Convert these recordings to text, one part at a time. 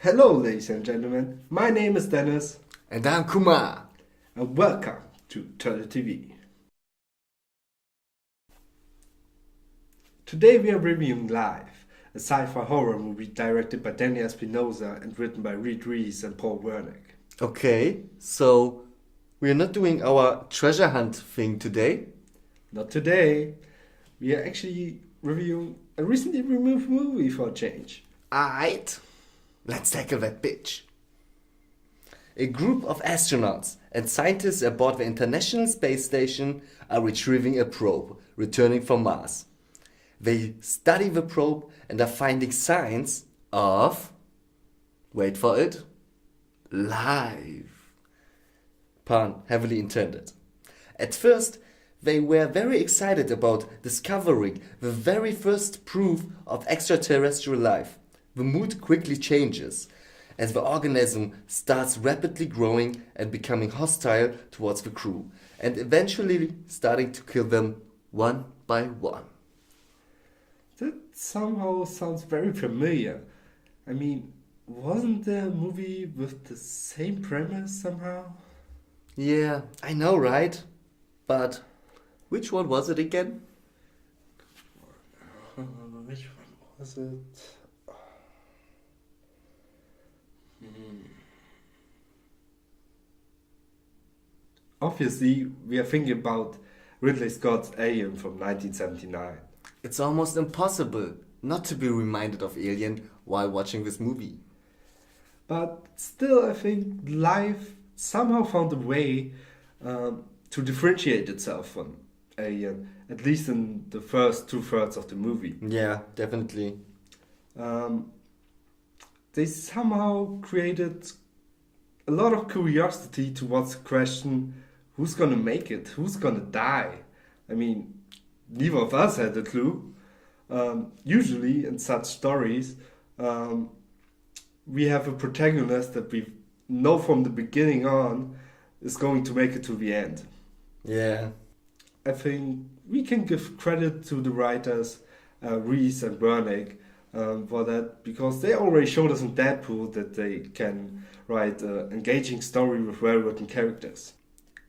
Hello, ladies and gentlemen. My name is Dennis, And I'm Kuma. and welcome to Turtle TV. Today we are reviewing Live, a sci-fi horror movie directed by Danny Espinosa and written by Reed Reese and Paul Wernick. Okay, so we're not doing our treasure hunt thing today. Not today. We are actually reviewing a recently removed movie for a change. Aight, let's tackle that bitch. A group of astronauts and scientists aboard the International Space Station are retrieving a probe returning from Mars. They study the probe and are finding signs of, wait for it, life. Pun heavily intended. At first, they were very excited about discovering the very first proof of extraterrestrial life. The mood quickly changes as the organism starts rapidly growing and becoming hostile towards the crew, and eventually starting to kill them one by one. That somehow sounds very familiar. I mean, wasn't there a movie with the same premise somehow? Yeah, I know, right? But which one was it again? Which one was it? Obviously, we are thinking about Ridley Scott's Alien from 1979. It's almost impossible not to be reminded of Alien while watching this movie. But still, I think Life somehow found a way to differentiate itself from Alien, at least in the first two-thirds of the movie. Yeah, definitely. Um, they somehow created a lot of curiosity towards the question who's gonna make it, who's gonna die. I mean, neither of us had a clue. Usually, in such stories, we have a protagonist that we know from the beginning on is going to make it to the end. Yeah. I think we can give credit to the writers, Reese and Wernick, for that because they already showed us in Deadpool that they can write an engaging story with well-written characters.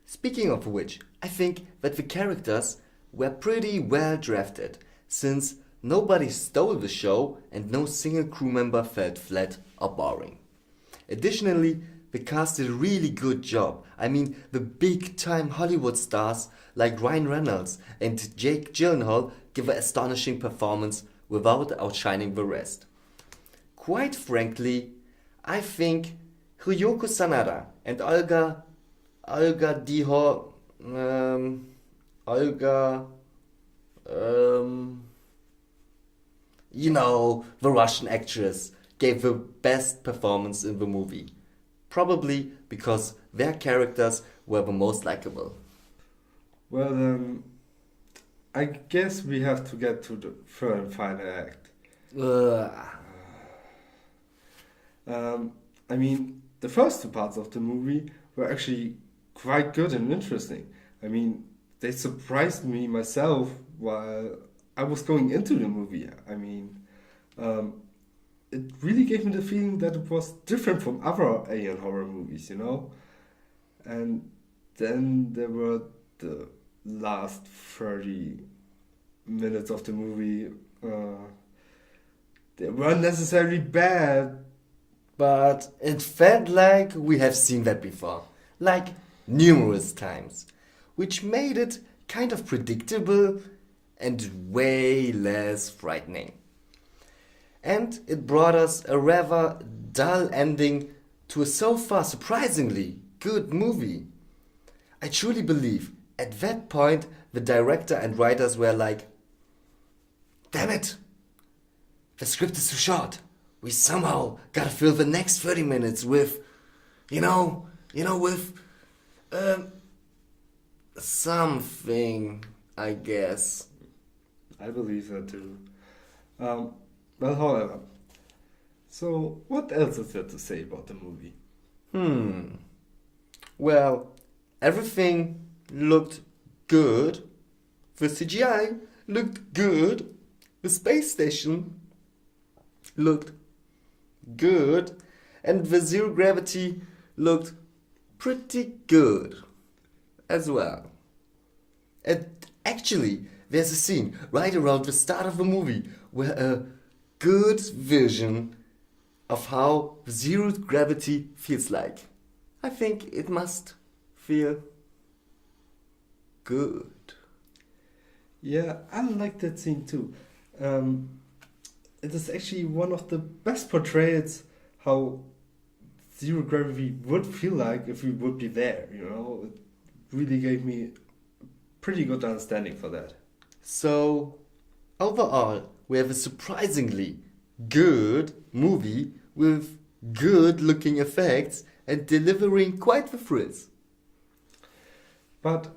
Speaking of which, I think that the characters were pretty well drafted, since nobody stole the show and no single crew member felt flat or boring. Additionally, the cast did a really good job. I mean, the big-time Hollywood stars like Ryan Reynolds and Jake Gyllenhaal give an astonishing performance without outshining the rest. Quite frankly, I think Ryoko Sanada and Olga, the Russian actress, gave the best performance in the movie. Probably because their characters were the most likable. Well, I guess we have to get to the third and final act. Ugh. I mean, the first two parts of the movie were actually quite good and interesting. I mean, they surprised me myself while I was going into the movie. I mean, it really gave me the feeling that it was different from other alien horror movies, you know? And then there were the last 30 minutes of the movie. They weren't necessarily bad. But it felt like we have seen that before. Like numerous times. Which made it kind of predictable and way less frightening. And it brought us a rather dull ending to a so far surprisingly good movie. I truly believe at that point the director and writers were like, damn it, the script is too short. We somehow gotta fill the next 30 minutes with, with something, I guess. I believe that too. Well, however, so what else is there to say about the movie? Well, everything looked good. The CGI looked good. The space station looked good. And the zero gravity looked pretty good as well. And actually, there's a scene right around the start of the movie where a good vision of how zero gravity feels like. I think it must feel good. Yeah, I like that scene too. It is actually one of the best portrayals how zero gravity would feel like if we would be there, you know? It really gave me pretty good understanding for that. So, overall, we have a surprisingly good movie with good looking effects and delivering quite the thrills. But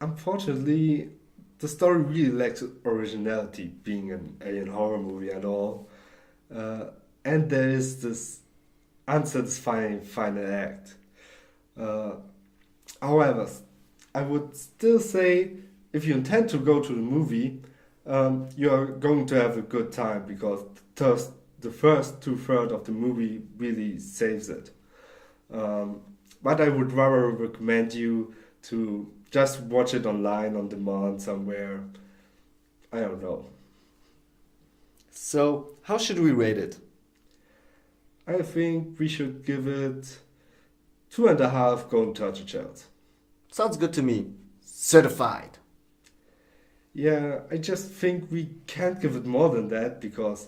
unfortunately, the story really lacks originality, being an alien horror movie and all. And there is this unsatisfying final act. Uh, However, I would still say if you intend to go to the movie, you are going to have a good time because the first two-thirds of the movie really saves it. But I would rather recommend you to just watch it online on demand somewhere. I don't know. So, how should we rate it? I think we should give it 2.5 golden turtle shells. Sounds good to me. Certified. Yeah, I just think we can't give it more than that because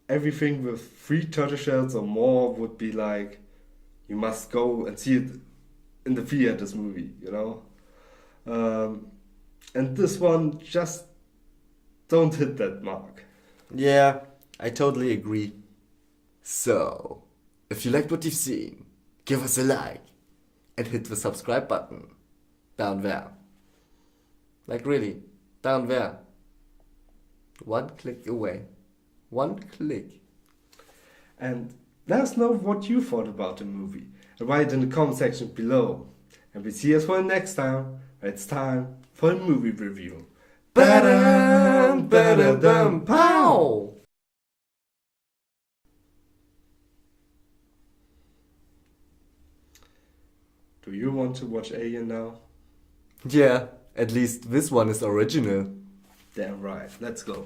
everything with 3 turtle shells or more would be like, you must go and see it in the theaters movie, you know? And this one just don't hit that mark. Yeah, I totally agree. So, if you liked what you've seen, give us a like and hit the subscribe button down there. Like really, down there. One click away. One click. And let us know what you thought about the movie and write it in the comment section below. And we see us for the next time. It's time for a movie review. Ba-dum, ba-da-dum, pow! Do you want to watch Alien now? Yeah, at least this one is original. Damn right. Let's go.